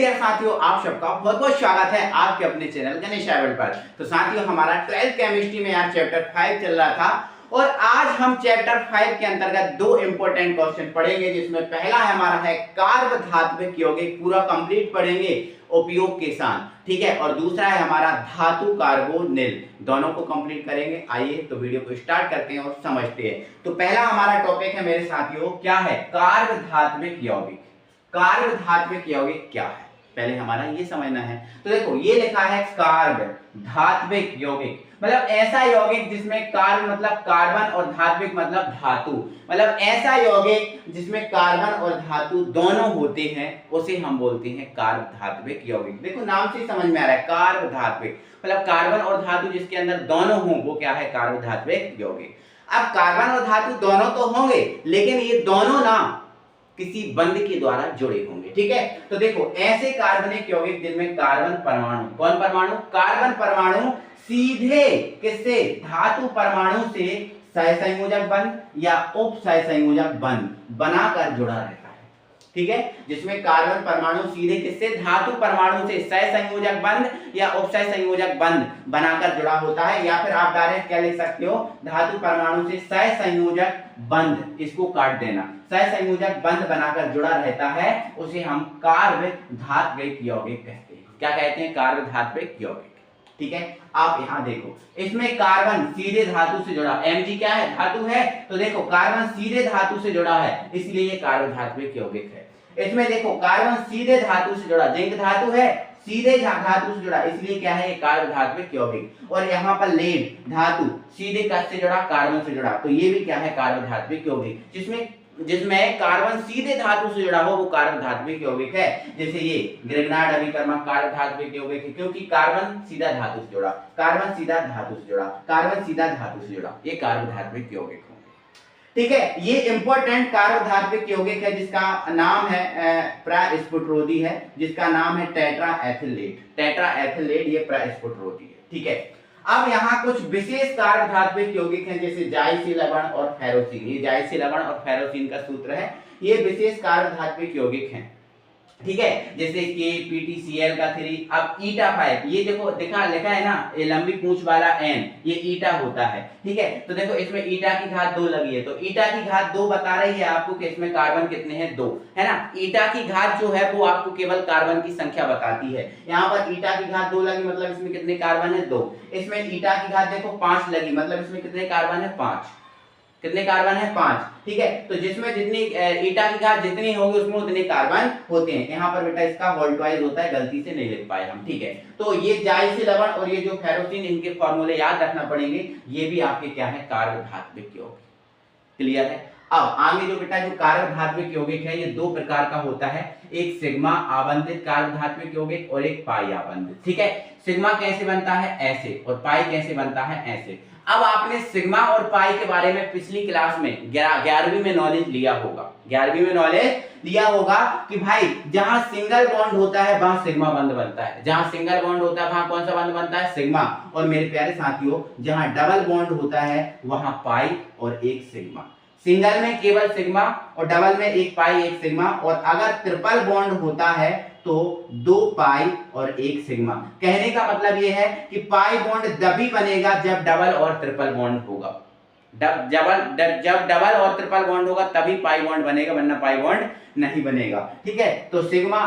Dear साथियों, आप सबका बहुत बहुत स्वागत है आपके अपने चैनल गणेश आइवल पर। तो साथियों, हमारा 12th केमिस्ट्री में यार चैप्टर 5 चल रहा था और आज हम चैप्टर 5 के अंतर्गत दो इंपॉर्टेंट क्वेश्चन पढ़ेंगे, जिसमें पहला है हमारा है कार्बधात्विक यौगिक, पूरा कंप्लीट पढ़ेंगे उपयोग के साथ, ठीक है। और दूसरा है हमारा धातु कार्बोनिल, दोनों को कंप्लीट करेंगे। आइए तो वीडियो को स्टार्ट करते हैं और समझते हैं। तो पहला हमारा टॉपिक है मेरे साथियों, क्या है? कार्बधात्विक यौगिक। कार्बधात्विक यौगिक क्या है, पहले हमारा ये समझना है। तो देखो, ये लिखा है कार्ब धात्विक यौगिक, मतलब ऐसा यौगिक जिसमें कार्ब मतलब कार्बन और धात्विक मतलब धातु, मतलब ऐसा यौगिक जिसमें कार्बन और धातु दोनों होते हैं, उसे हम बोलते हैं कार्ब धात्विक यौगिक। देखो, नाम से समझ में आ रहा है, कार्ब धात्विक मतलब कार्बन और धातु जिसके अंदर दोनों हों, वो क्या है? कार्ब धात्विक यौगिक। अब कार्बन और धातु दोनों तो होंगे, लेकिन ये दोनों ना किसी बंध के द्वारा जुड़े होंगे, ठीक है। तो देखो, ऐसे कार्बनिक यौगिक जिनमें कार्बन परमाणु, कौन परमाणु? कार्बन परमाणु सीधे किससे? धातु परमाणु से सहसंयोजक बंध या उप सहसंयोजक बंध बनाकर जुड़ा रहता है, ठीक है। जिसमें कार्बन परमाणु सीधे किससे? धातु परमाणु से सहसंयोजक बंध या उप सहसंयोजक बंध बनाकर जुड़ा होता है, या फिर आप डायरेक्ट क्या लिख सकते हो? धातु परमाणु से सहसंयोजक बंध, इसको काट देना, सहसंयोजक बंध बनाकर जुड़ा रहता है, उसे हम कार्बधात्विक यौगिक कहते हैं। क्या कहते हैं? कार्बधात्विक यौगिक, ठीक है। आप यहां देखो, इसमें कार्बन सीधे धातु से जुड़ा, Mg क्या है? धातु है। तो देखो, कार्बन सीधे धातु से जुड़ा है, इसलिए ये कार्बधात्विक यौगिक है। इसमें देखो, कार्बन सीधे धातु से जुड़ा, जिंक धातु है, सीधे धातु से जुड़ा, इसलिए क्या है? ये कार्बधात्विक यौगिक। और यहाँ पर लेड धातु सीधे किससे जुड़ा? कार्बन से जुड़ा, तो ये भी क्या है? कार्बधात्विक यौगिक। जिसमें कार्बन सीधे धातु से जुड़ा हो, वो कार्बधात्विक यौगिक है। जैसे ये ग्रिग्नार्ड अभिकर्मक कार्बधात्विक यौगिक है, क्योंकि कार्बन सीधा धातु से जुड़ा, कार्बन सीधा धातु से जुड़ा, कार्बन सीधा धातु से जुड़ा, ये कार्बधात्विक यौगिक होंगे, ठीक है। ये इंपॉर्टेंट कार्बधात्विक यौगिक है, जिसका नाम है प्रस्फुटरोधी है, जिसका नाम है टेट्रा एथिलेट। टेट्रा एथिलेट ये प्रस्फुटरोधी है, ठीक है। अब यहाँ कुछ विशेष कार्बधात्विक यौगिक हैं, जैसे जाइसी लवण और फेरोसिन। ये जाइसी लवण और फेरोसिन का सूत्र है, ये विशेष कार्बधात्विक यौगिक हैं, ठीक है। जैसे कि PTCl का 3। अब ईटा 5, ये देखो लिखा है ना, ये लंबी पूंछ वाला N, ये ईटा होता है, ठीक है। तो देखो, इसमें ईटा की घात 2 लगी है, तो ईटा की घात 2 बता रही है आपको कि इसमें कार्बन कितने हैं? 2, है ना। ईटा की घात जो है वो आपको केवल कार्बन की संख्या बताती है। यहाँ पर ईटा की घात 2 लगी, मतलब इसमें कितने कार्बन है? 2। इसमें ईटा की घात देखो 5 लगी, मतलब इसमें कितने कार्बन है? 5। कितने कार्बन है? 5, ठीक है। तो जिसमें जितनी ईटा की घात जितनी होगी उसमें उतने कार्बन होते हैं। यहाँ पर बेटा इसका वोल्टवाइज होता है, गलती से नहीं लिख पाए हम, ठीक है। तो ये जाइसी लवण और ये जो फेरोसिन, इनके फॉर्मूले याद रखना पड़ेंगे। ये भी आपके क्या है? कार्बधात्विक यौगिक, क्लियर है। अब आगे जो बेटा जो कार्बधात्विक यौगिक है, ये दो प्रकार का होता है, एक सिग्मा आबंधित कार्बधात्विक यौगिक और एक पाई आबंधित, ठीक है। सिग्मा कैसे बनता है? ऐसे, और पाई कैसे बनता है? ऐसे। अब आपने सिग्मा और पाई के बारे में पिछली क्लास में 11वीं में नॉलेज लिया होगा, 11वीं में नॉलेज लिया होगा कि भाई जहां सिंगल बॉन्ड होता है वहां सिग्मा बंध बनता है, जहां सिंगल बॉन्ड होता है वहां कौन सा बंध बनता है? सिग्मा। और मेरे प्यारे साथियों, जहां डबल बॉन्ड होता है वहां पाई और एक सिग्मा। सिंगल में केवल सिग्मा और डबल में एक पाई एक सिग्मा, और अगर ट्रिपल बॉन्ड होता है तो 2 पाई और 1 सिग्मा। कहने का मतलब यह है कि पाई बॉन्ड तभी बनेगा जब डबल और ट्रिपल बॉन्ड होगा। जब डबल और ट्रिपल बॉन्ड होगा तभी पाई बॉन्ड बनेगा, वरना पाई बॉन्ड नहीं बनेगा, ठीक है। तो सिग्मा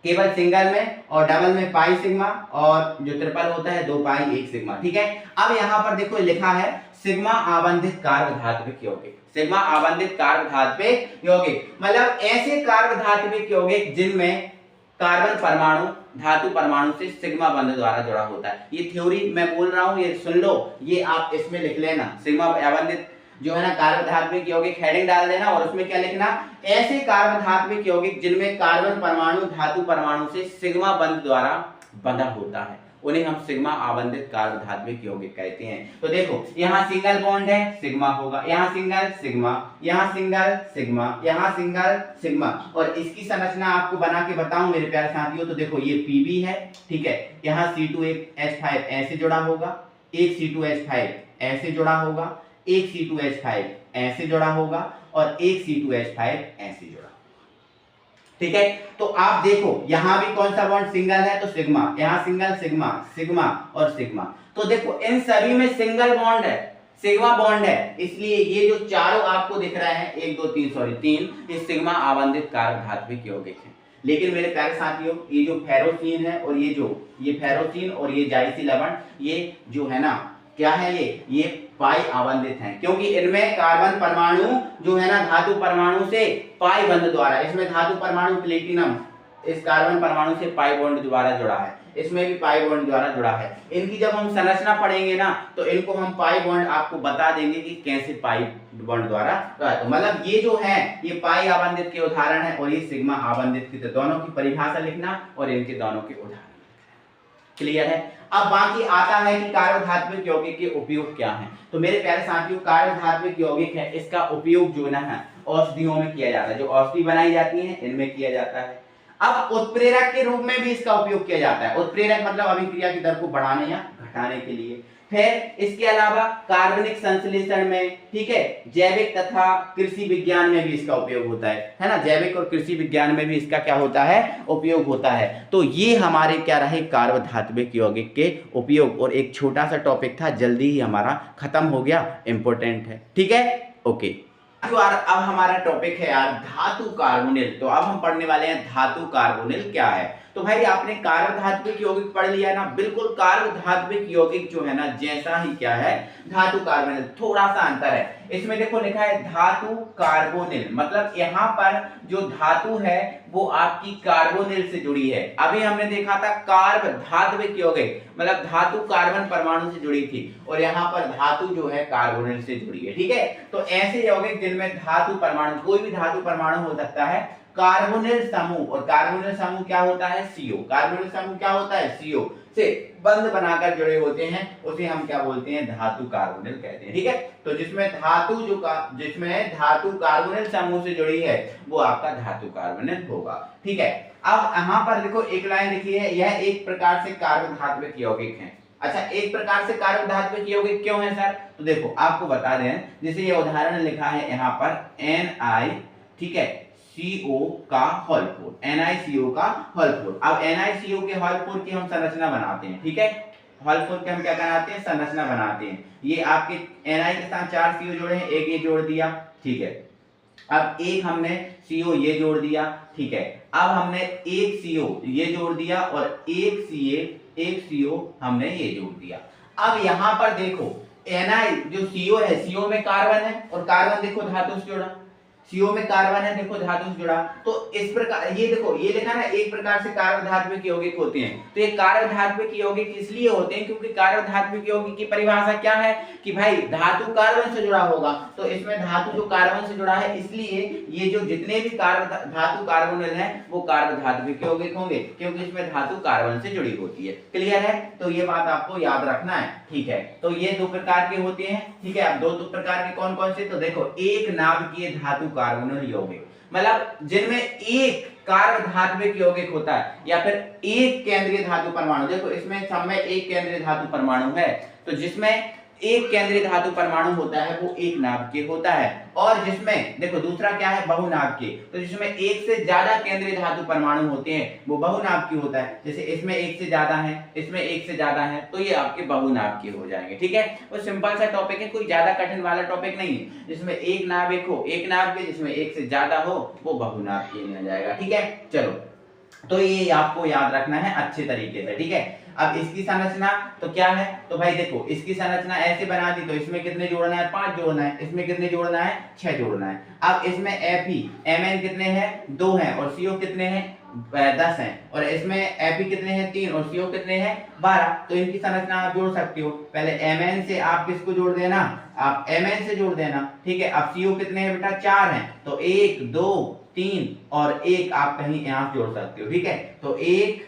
केवल सिंगल में और डबल में पाई सिग्मा, और जो ट्रिपल होता है 2 पाई 1 सिग्मा, ठीक है। अब यहाँ पर देखो लिखा है सिग्मा आबंधित कार्बधात्विक यौगिक। सिग्मा आबंधित कार्बधात्विक यौगिक मतलब ऐसे कार्बधात्विक यौगिक जिनमें कार्बन परमाणु धातु परमाणु से सिग्मा बंध द्वारा जुड़ा होता है। ये थ्योरी मैं बोल रहा हूं, ये सुन लो, ये आप इसमें लिख लेना। सिग्मा आबंधित जो है ना कार्बधात्विक यौगिक, हेडिंग डाल देना और उसमें क्या लिखना? ऐसे कार्बधात्विक यौगिक जिनमें कार्बन परमाणु धातु परमाणु से सिग्मा बंध द्वारा बंधा होता है, उन्हें हम सिग्मा आबंधित कार्बधात्विक यौगिक कहते हैं। तो देखो, यहाँ सिंगल बॉन्ड है, सिग्मा होगा, यहाँ सिंगल सिग्मा, यहाँ सिंगल सिग्मा, यहाँ सिंगल सिग्मा। और इसकी संरचना आपको बना के बताऊं मेरे प्यारे साथियों, तो देखो ये Pb है, ठीक है। यहाँ C2H5 ऐसे जुड़ा होगा, एक C2H5 ऐसे जुड़ा होगा, एक C2H5 ऐसे जुड़ा होगा, और एक C2H5 ऐसे जुड़ा, ठीक है। तो आप देखो यहां भी कौन सा बॉन्ड सिंगल है, तो सिग्मा, यहां सिंगल, सिग्मा, सिग्मा और सिग्मा। तो देखो इन सभी में सिंगल बॉन्ड है, सिग्मा बॉन्ड है, इसलिए ये जो चारों आपको दिख रहे हैं 1 2 3 सॉरी 3, ये सिग्मा आबंधित कारक धात्विक यौगिक है। लेकिन मेरे प्यारे साथियों ये जो फेरोसीन है और ये फेरोसीन और ये जाइसी लवण, ये जो है ना क्या है, ये पाई आबंधित हैं, क्योंकि इनमें कार्बन परमाणु जो है ना धातु परमाणु से पाई बंध द्वारा, इसमें धातु परमाणु प्लेटिनम इस कार्बन परमाणु से पाई बॉन्ड द्वारा जुड़ा है, इसमें भी पाई बॉन्ड द्वारा जुड़ा है। इनकी जब हम संरचना पढ़ेंगे ना तो इनको हम पाई बॉन्ड आपको बता देंगे कि कैसे पाई बॉन्ड द्वारा, तो मतलब ये जो है ये पाई आबंधित के उदाहरण है और ये सिग्मा आबंधित के, तो दोनों की परिभाषा लिखना और इनके दोनों के उदाहरण। क्लियर है। अब बाकी आता है कि कार्बधात्विक यौगिक के उपयोग क्या हैं। तो मेरे प्यारे साथियों कार्बधात्विक यौगिक है, इसका उपयोग जो ना है औषधियों में किया जाता है, जो औषधि बनाई जाती है इनमें किया जाता है। अब उत्प्रेरक के रूप में भी इसका उपयोग किया जाता है, उत्प्रेरक मतलब अभिक्रिया की दर को बढ़ाने या घटाने के लिए। फिर इसके अलावा कार्बनिक संश्लेषण में, ठीक है, जैविक तथा कृषि विज्ञान में भी इसका उपयोग होता है ना, जैविक और कृषि विज्ञान में भी इसका क्या होता है, उपयोग होता है। तो ये हमारे क्या रहे कार्बधात्विक यौगिक के उपयोग, और एक छोटा सा टॉपिक था जल्दी ही हमारा खत्म हो गया, इंपॉर्टेंट है, ठीक है, ओके। यार अब हमारा टॉपिक है यार धातु कार्बोनिल। तो अब हम पढ़ने वाले हैं धातु कार्बोनिल क्या है। तो भाई आपने कार्बधात्विक यौगिक पढ़ लिया है ना, बिल्कुल कार्बधात्विक यौगिक जो है ना जैसा ही क्या है धातु कार्बोनिल, थोड़ा सा अंतर है। इसमें देखो लिखा है धातु कार्बोनिल, मतलब यहाँ पर जो धातु है वो आपकी कार्बोनिल से जुड़ी है। अभी हमने देखा था कार्बधात्विक यौगिक मतलब धातु कार्बन परमाणु से जुड़ी थी, और यहाँ पर धातु जो है कार्बोनिल से जुड़ी है, ठीक है। तो ऐसे यौगिक जिनमें धातु परमाणु, कोई भी धातु परमाणु हो सकता है, कार्बोनिल समूह, और कार्बोनिल समूह क्या होता है, सीओ, कार्बोनिल समूह क्या होता है, सीओ से बंध बनाकर जुड़े होते हैं, उसे हम क्या बोलते हैं, धातु कार्बोनिल कहते हैं, ठीक है। तो जिसमें धातु कार्बोनिल समूह से जुड़ी है वो आपका धातु कार्बोनिल होगा, ठीक है। अब यहाँ पर देखो एक लाइन लिखी है, यह एक प्रकार से कार्बधात्विक यौगिक है। अच्छा, एक प्रकार से कार्बधात्विक यौगिक क्यों है सर, तो देखो आपको बता दें, जैसे ये उदाहरण लिखा है यहाँ पर Ni, ठीक है, CO का होल 4, NiCO का होल 4। अब NiCO के होल 4 की हम संरचना बनाते हैं, ठीक है, होल 4 के हम क्या बनाते हैं, संरचना बनाते हैं। ये आपके Ni के साथ 4 CO जोड़े हैं, एक ये जोड़ दिया, ठीक है। अब एक हमने CO ये जोड़ दिया, ठीक है। अब हमने एक CO ये जोड़ दिया और एक CO हमने ये जोड़ दिया। अब यहाँ पर देखो Ni जो CO है, CO में कार्बन है और कार्बन देखो धातु से जुड़ा, CO में कार्बन है देखो धातु से जुड़ा। तो इस प्रकार ये देखो ये लिखा ना एक प्रकार से कार्बधात्विक यौगिक होते हैं। तो ये कार्बधात्विक यौगिक इसलिए होते हैं क्योंकि कार्बधात्विक यौगिक की परिभाषा क्या है कि भाई धातु कार्बन से जुड़ा होगा, तो इसमें धातु जो कार्बन से जुड़ा है, इसलिए ये जो जितने भी धातु कार्बोनिल हैं वो कार्बधात्विक यौगिक होंगे क्योंकि इसमें धातु कार्बन से जुड़ी होती है। क्लियर है, तो ये बात आपको याद रखना है, ठीक है। तो ये दो प्रकार के होते हैं, ठीक है। अब दो प्रकार के कौन कौन से, तो देखो एक नाभिकीय धातु कार्बोनिल यौगिक, मतलब जिनमें एक कार्बधात्विक यौगिक होता है या फिर एक केंद्रीय धातु परमाणु। देखो इसमें सब में एक केंद्रीय धातु परमाणु है, तो जिसमें एक केंद्रीय धातु परमाणु होता है वो एक नाभिकीय होता है। और जिसमें देखो दूसरा क्या है, बहुनाभिकीय, तो जिसमें एक से ज्यादा केंद्रीय धातु परमाणु होते हैं वो बहुनाभिकीय होता है। जैसे इसमें एक से ज्यादा है, इसमें एक से ज्यादा है, तो ये आपके बहुनाभिकीय हो जाएंगे, ठीक है। वो सिंपल सा टॉपिक है, कोई ज्यादा कठिन वाला टॉपिक नहीं है। जिसमें एक नाभिक हो एक नाभिकीय, जिसमें एक से ज्यादा हो वो बहुनाभिकीय में आ जाएगा, ठीक है। चलो, तो ये आपको याद रखना है अच्छे तरीके से, ठीक है। अब इसकी संरचना तो क्या है, तो भाई देखो इसकी संरचना ऐसे बना दी, तो इसमें कितने जोड़ना है, 5 जोड़ना है, इसमें कितने जोड़ना है, 6 जोड़ना है। अब इसमें Fe Mn कितने हैं, 2 हैं, और CO कितने हैं, 10 हैं, और इसमें Fe कितने हैं, 3, और CO कितने हैं, 12। तो इनकी संरचना आप जोड़ सकते हो। पहले Mn से आप किसको जोड़ देना, आप Mn से जोड़ देना, ठीक है। अब CO कितने हैं बेटा, 4 हैं, तो 1 2 3 और 1 आप कहीं यहाँ जोड़ सकते हो, ठीक है। तो 1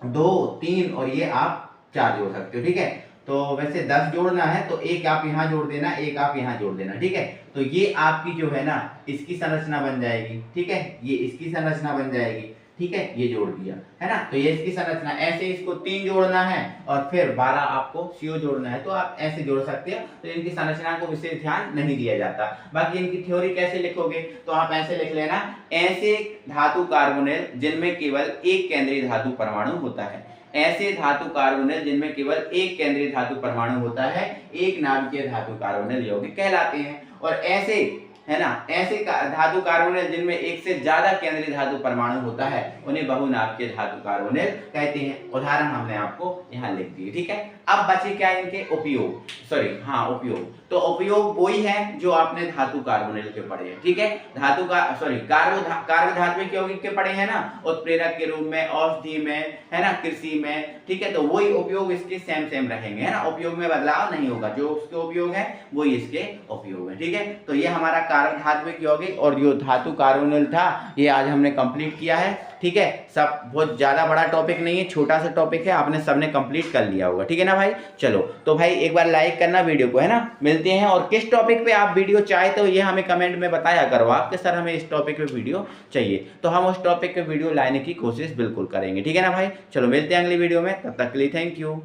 2 3 और ये आप 4 जोड़ सकते हो, ठीक है। तो वैसे 10 जोड़ना है तो एक आप यहाँ जोड़ देना, एक आप यहाँ जोड़ देना, ठीक है। तो ये आपकी जो है ना इसकी संरचना बन जाएगी, ठीक है, ये इसकी संरचना बन जाएगी, ठीक है, ये जोड़ दिया है ना। तो ये इसकी संरचना, ऐसे इसको 3 जोड़ना है और फिर 12 आपको CO जोड़ना है, तो आप ऐसे जोड़ सकते हो। तो इनकी संरचना को विशेष ध्यान नहीं दिया जाता। बाकी इनकी थ्योरी कैसे लिखोगे, तो आप ऐसे लिख लेना, ऐसे धातु कार्बोनिल जिनमें केवल एक केंद्रीय धातु परमाणु होता है, ऐसे धातु कार्बोनिल जिनमें केवल एक केंद्रीय धातु परमाणु होता है, एक नाभिकीय धातु कार्बोनिल यौगिक कहलाते हैं। और ऐसे, है ना, ऐसे धातु कार्बोनिल जिनमें एक से ज्यादा केंद्रीय धातु परमाणु होता है, उन्हें बहुनाभिकीय धातु कार्बोनिल कहते हैं। उदाहरण हमने आपको यहाँ लिख दिए, ठीक है। अब बचे क्या इनके उपयोग, उपयोग। तो उपयोग वही है जो आपने धातु कार्बोनिल के पढ़े हैं, ठीक है। धातु का कार्बोधात्विक यौगिक के पढ़े हैं ना, उत्प्रेरक के रूप में, औषधि में, है ना, कृषि में, ठीक है। तो वही उपयोग इसके सेम रहेंगे, है ना, उपयोग में बदलाव नहीं होगा, जो उसके उपयोग है वही इसके उपयोग है, ठीक है। तो ये हमारा कार्बोधात्विक यौगिक और जो धातु कार्बोनिल था, ये आज हमने कंप्लीट किया है, ठीक है। सब बहुत ज्यादा बड़ा टॉपिक नहीं है, छोटा सा टॉपिक है, आपने सबने कंप्लीट कर लिया होगा, ठीक है ना भाई। चलो तो भाई एक बार लाइक करना वीडियो को, है ना। मिलते हैं, और किस टॉपिक पे आप वीडियो चाहे तो ये हमें कमेंट में बताया करो आपके, सर हमें इस टॉपिक पे वीडियो चाहिए, तो हम उस टॉपिक पे वीडियो लाने की कोशिश बिल्कुल करेंगे, ठीक है ना भाई। चलो मिलते हैं अगली वीडियो में, तब तक के लिए थैंक यू।